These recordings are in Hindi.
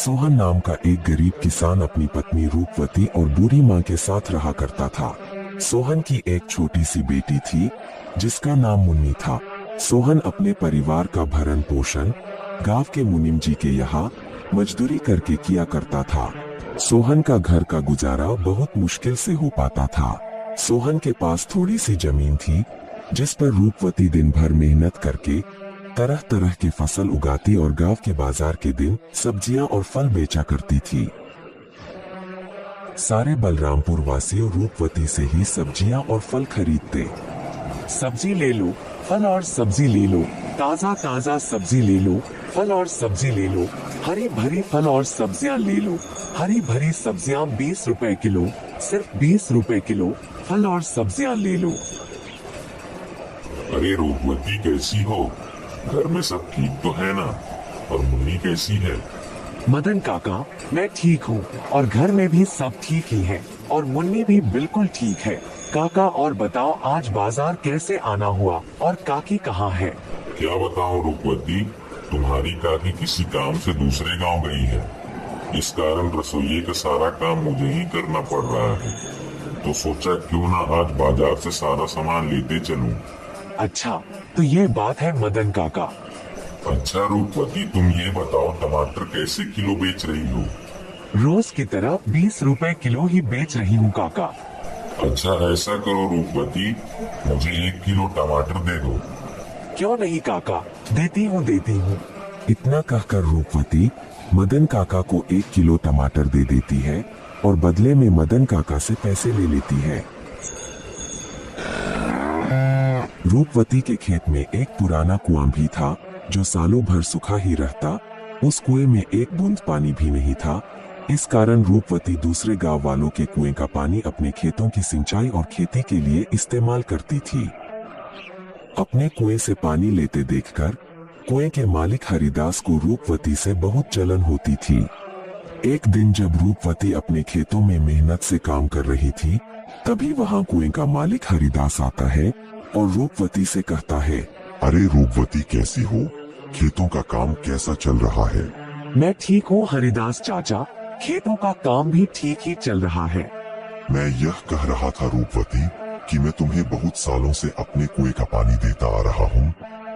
सोहन नाम का एक गरीब किसान अपनी पत्नी रूपवती और बूढ़ी माँ के साथ रहा करता था। सोहन की एक छोटी सी बेटी थी जिसका नाम मुन्नी था। सोहन अपने परिवार का भरण पोषण गांव के मुनीम जी के यहाँ मजदूरी करके किया करता था। सोहन का घर का गुजारा बहुत मुश्किल से हो पाता था। सोहन के पास थोड़ी सी जमीन थी जिस पर रूपवती दिन भर मेहनत करके तरह तरह के फसल उगाती और गांव के बाजार के दिन सब्जियां और फल बेचा करती थी। सारे बलरामपुर वासियों रूपवती से ही सब्जियां और फल खरीदते। सब्जी ले लो, फल और सब्जी ले लो, ताजा ताजा सब्जी ले लो, फल और सब्जी ले लो, हरी भरी फल और सब्जियां ले लो, हरी भरी सब्जियां 20 रुपए किलो, सिर्फ 20 रुपए किलो, फल और सब्जियां ले लो। अरे रूपवती कैसी हो? घर में सब ठीक तो है ना? और मुन्नी कैसी है? मदन काका, मैं ठीक हूँ और घर में भी सब ठीक ही है और मुन्नी भी बिल्कुल ठीक है। काका और बताओ आज बाजार कैसे आना हुआ और काकी कहाँ है? क्या बताऊं रूपवती, तुम्हारी काकी किसी काम से दूसरे गांव गई है। इस कारण रसोई का सारा काम मुझे ही करना पड़ रहा है। तो सोचा क्यों ना आज बाजार से सारा सामान लेते चलूं। अच्छा, तो ये बात है मदन काका। अच्छा रूपवती, तुम ये बताओ टमाटर कैसे किलो बेच रही हो? रोज की तरह 20 रुपए किलो ही बेच रही हूँ काका। अच्छा ऐसा करो रूपवती, मुझे 1 किलो टमाटर दे दो। क्यों नहीं काका, देती हूँ। इतना कहकर रूपवती मदन काका को 1 किलो टमाटर दे देती है और बदले में मदन काका से पैसे ले लेती है। रूपवती के खेत में एक पुराना कुआं भी था जो सालों भर सूखा ही रहता। उस कुएं में एक बूंद पानी भी नहीं था। इस कारण रूपवती दूसरे गांव वालों के कुएं का पानी अपने खेतों की सिंचाई और खेती के लिए इस्तेमाल करती थी। अपने कुएं से पानी लेते देखकर कुएं के मालिक हरिदास को रूपवती से बहुत जलन होती थी। एक दिन जब रूपवती अपने खेतों में मेहनत से काम कर रही थी, तभी वहां कुएं का मालिक हरिदास आता है और रूपवती से कहता है, अरे रूपवती कैसी हो? खेतों का काम कैसा चल रहा है? मैं ठीक हूँ हरिदास चाचा, खेतों का काम भी ठीक ही चल रहा है। मैं यह कह रहा था रूपवती कि मैं तुम्हें बहुत सालों से अपने कुएं का पानी देता आ रहा हूँ।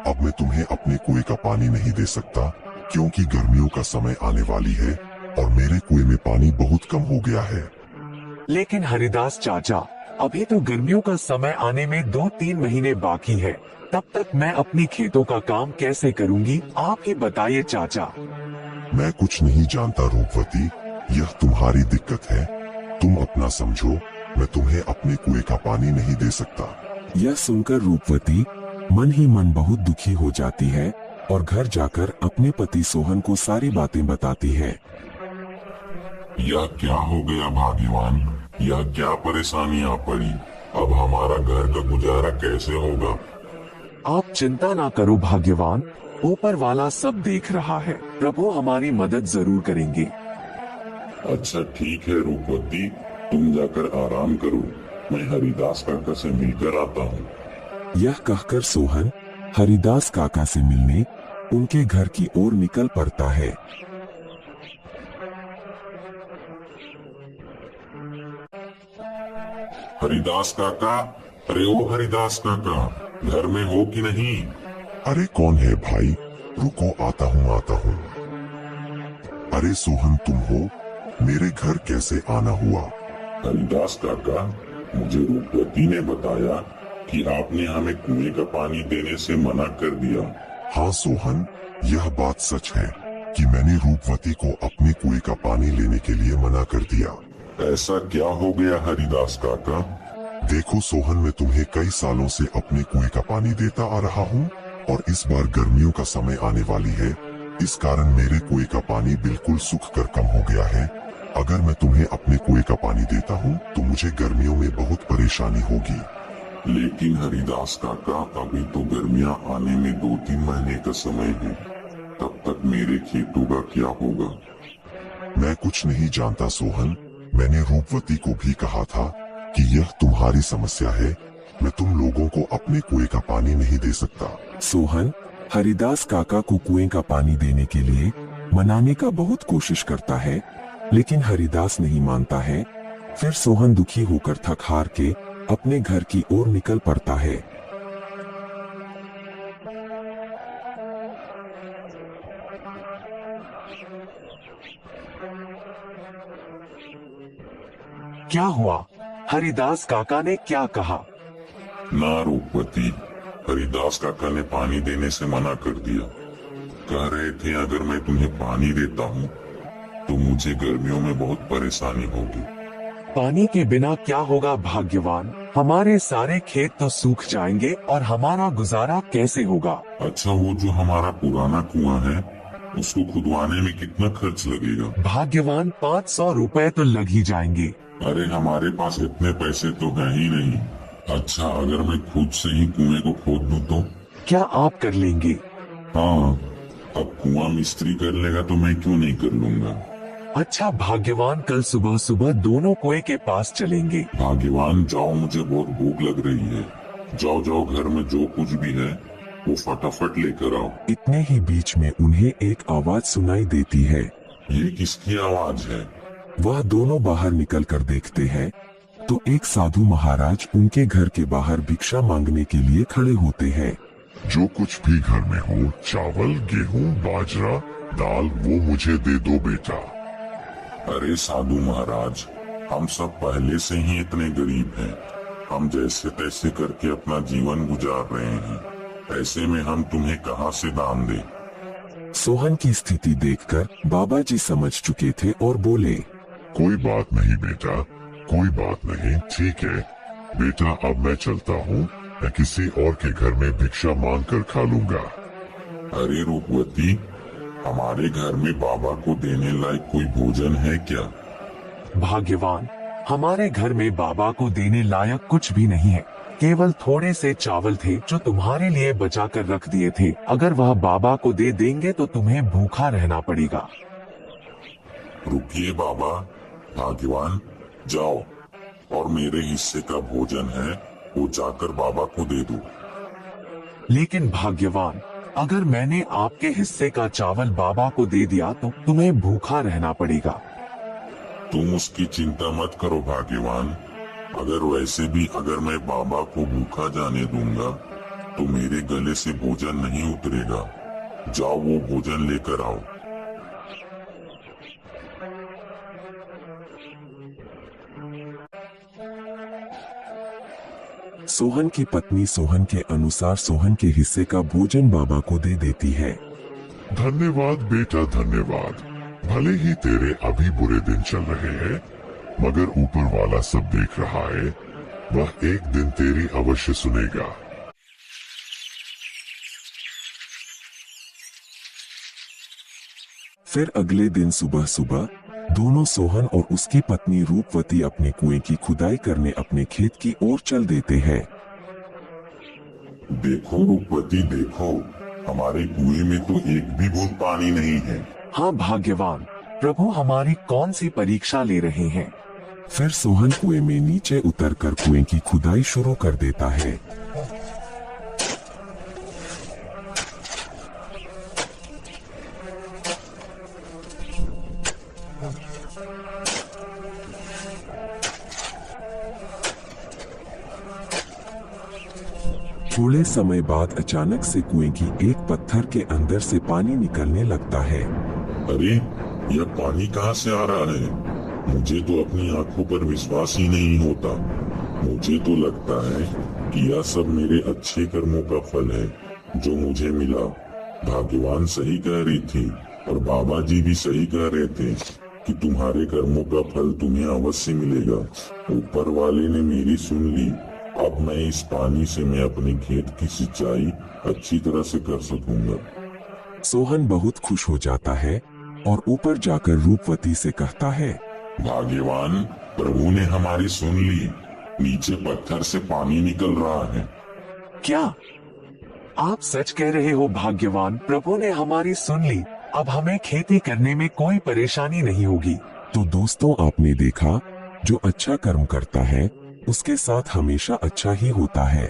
अब मैं तुम्हें अपने कुएं का पानी नहीं दे सकता क्योंकि गर्मियों का समय आने वाली है और मेरे कुएं में पानी बहुत कम हो गया है। लेकिन हरिदास चाचा, अभी तो गर्मियों का समय आने में 2-3 महीने बाकी है। तब तक मैं अपनी खेतों का काम कैसे करूंगी, आप ही बताइए चाचा। मैं कुछ नहीं जानता रूपवती, यह तुम्हारी दिक्कत है। तुम अपना समझो, मैं तुम्हें अपने कुएं का पानी नहीं दे सकता। यह सुनकर रूपवती मन ही मन बहुत दुखी हो जाती है और घर जाकर अपने पति सोहन को सारी बातें बताती है। यह क्या हो गया भाग्यवान, यह क्या परेशानी आ पड़ी? अब हमारा घर का गुजारा कैसे होगा? आप चिंता ना करो भाग्यवान, ऊपर वाला सब देख रहा है। प्रभु हमारी मदद जरूर करेंगे। अच्छा ठीक है रूपवती, तुम जाकर आराम करो, मैं हरिदास काका से मिलकर आता हूँ। यह कहकर सोहन हरिदास काका से मिलने उनके घर की ओर निकल पड़ता है। हरिदास काका, अरे ओ हरिदास काका, घर में हो कि नहीं? अरे कौन है भाई? रुको आता हूँ। अरे सोहन तुम हो? मेरे घर कैसे आना हुआ? हरिदास काका, मुझे रूपवती ने बताया कि आपने हमें कुएं का पानी देने से मना कर दिया। हाँ सोहन, यह बात सच है कि मैंने रूपवती को अपने कुएं का पानी लेने के लिए मना कर दिया। ऐसा क्या हो गया हरिदास काका? देखो सोहन, मैं तुम्हें कई सालों से अपने कुएं का पानी देता आ रहा हूँ और इस बार गर्मियों का समय आने वाली है। इस कारण मेरे कुएं का पानी बिल्कुल सूख कर कम हो गया है। अगर मैं तुम्हें अपने कुएं का पानी देता हूँ तो मुझे गर्मियों में बहुत परेशानी होगी। लेकिन हरिदास काका, अभी तो गर्मियाँ आने में 2-3 महीने का समय है, तब तक मेरे खेतों का क्या होगा? मैं कुछ नहीं जानता सोहन, मैंने रूपवती को भी कहा था कि यह तुम्हारी समस्या है। मैं तुम लोगों को अपने कुएं का पानी नहीं दे सकता। सोहन हरिदास काका को कुएं का पानी देने के लिए मनाने का बहुत कोशिश करता है, लेकिन हरिदास नहीं मानता है। फिर सोहन दुखी होकर थक हार के अपने घर की ओर निकल पड़ता है। क्या हुआ? हरिदास काका ने क्या कहा? ना रूपवती, हरिदास काका ने पानी देने से मना कर दिया। कह रहे थे अगर मैं तुम्हें पानी देता हूँ तो मुझे गर्मियों में बहुत परेशानी होगी। पानी के बिना क्या होगा भाग्यवान? हमारे सारे खेत तो सूख जाएंगे और हमारा गुजारा कैसे होगा? अच्छा, वो जो हमारा पुराना कुआं है उसको खुदवाने में कितना खर्च लगेगा? भाग्यवान 500 रुपए तो लग ही जाएंगे। अरे हमारे पास इतने पैसे तो है ही नहीं। अच्छा, अगर मैं खुद से ही कुएं को खोद दूं तो? क्या आप कर लेंगे? हाँ, अब कुआं मिस्त्री कर लेगा तो मैं क्यों नहीं कर लूंगा। अच्छा भाग्यवान, कल सुबह सुबह दोनों कुएं के पास चलेंगे। भाग्यवान जाओ, मुझे बहुत भूख लग रही है। जाओ जाओ, घर में जो कुछ भी है वो फटाफट लेकर आओ। इतने ही बीच में उन्हें एक आवाज सुनाई देती है। ये किसकी आवाज है? वह दोनों बाहर निकल कर देखते हैं तो एक साधु महाराज उनके घर के बाहर भिक्षा मांगने के लिए खड़े होते हैं। जो कुछ भी घर में हो, चावल, गेहूं, बाजरा, दाल, वो मुझे दे दो बेटा। अरे साधु महाराज, हम सब पहले से ही इतने गरीब हैं। हम जैसे तैसे करके अपना जीवन गुजार रहे हैं। ऐसे में हम तुम्हें कहां से दान दें? सोहन की स्थिति देखकर बाबा जी समझ चुके थे और बोले, कोई बात नहीं बेटा, कोई बात नहीं, ठीक है बेटा, अब मैं चलता हूँ। मैं किसी और के घर में भिक्षा मांग कर खा लूंगा। अरे रूपवती, हमारे घर में बाबा को देने लायक कोई भोजन है क्या? भाग्यवान, हमारे घर में बाबा को देने लायक कुछ भी नहीं है। केवल थोड़े से चावल थे जो तुम्हारे लिए बचा कर रख दिए थे। अगर वह बाबा को दे देंगे तो तुम्हें भूखा रहना पड़ेगा। रुकिए बाबा, भाग्यवान जाओ और मेरे हिस्से का भोजन है वो जाकर बाबा को दे दो। लेकिन भाग्यवान, अगर मैंने आपके हिस्से का चावल बाबा को दे दिया तो तुम्हें भूखा रहना पड़ेगा। तुम उसकी चिंता मत करो भाग्यवान। अगर वैसे भी अगर मैं बाबा को भूखा जाने दूंगा तो मेरे गले से भोजन नहीं उतरेगा। जाओ वो भोजन लेकर आओ। सोहन की पत्नी सोहन के अनुसार सोहन के हिस्से का भोजन बाबा को दे देती है। धन्यवाद बेटा, धन्यवाद। भले ही तेरे अभी बुरे दिन चल रहे हैं, मगर ऊपर वाला सब देख रहा है। वह एक दिन तेरी अवश्य सुनेगा। फिर अगले दिन सुबह सुबह दोनों सोहन और उसकी पत्नी रूपवती अपने कुएं की खुदाई करने अपने खेत की ओर चल देते हैं। देखो रूपवती, देखो हमारे कुएं में तो एक भी बूंद पानी नहीं है। हाँ भाग्यवान, प्रभु हमारी कौन सी परीक्षा ले रहे हैं? फिर सोहन कुएं में नीचे उतरकर कुएं की खुदाई शुरू कर देता है। थोड़े समय बाद अचानक से कुएं की एक पत्थर के अंदर से पानी निकलने लगता है। अरे यह पानी कहाँ से आ रहा है? मुझे तो अपनी आंखों पर विश्वास ही नहीं होता। मुझे तो लगता है कि यह सब मेरे अच्छे कर्मों का फल है जो मुझे मिला। भाग्यवान सही कह रही थी और बाबा जी भी सही कह रहे थे कि तुम्हारे कर्मों का फल तुम्हें अवश्य मिलेगा। ऊपर वाले ने मेरी सुन ली। अब मैं इस पानी से मैं अपने खेत की सिंचाई अच्छी तरह से कर सकूंगा। सोहन बहुत खुश हो जाता है और ऊपर जाकर रूपवती से कहता है, भाग्यवान, प्रभु ने हमारी सुन ली। नीचे पत्थर से पानी निकल रहा है। क्या आप सच कह रहे हो भाग्यवान? प्रभु ने हमारी सुन ली। अब हमें खेती करने में कोई परेशानी नहीं होगी। तो दोस्तों, आपने देखा जो अच्छा कर्म करता है उसके साथ हमेशा अच्छा ही होता है।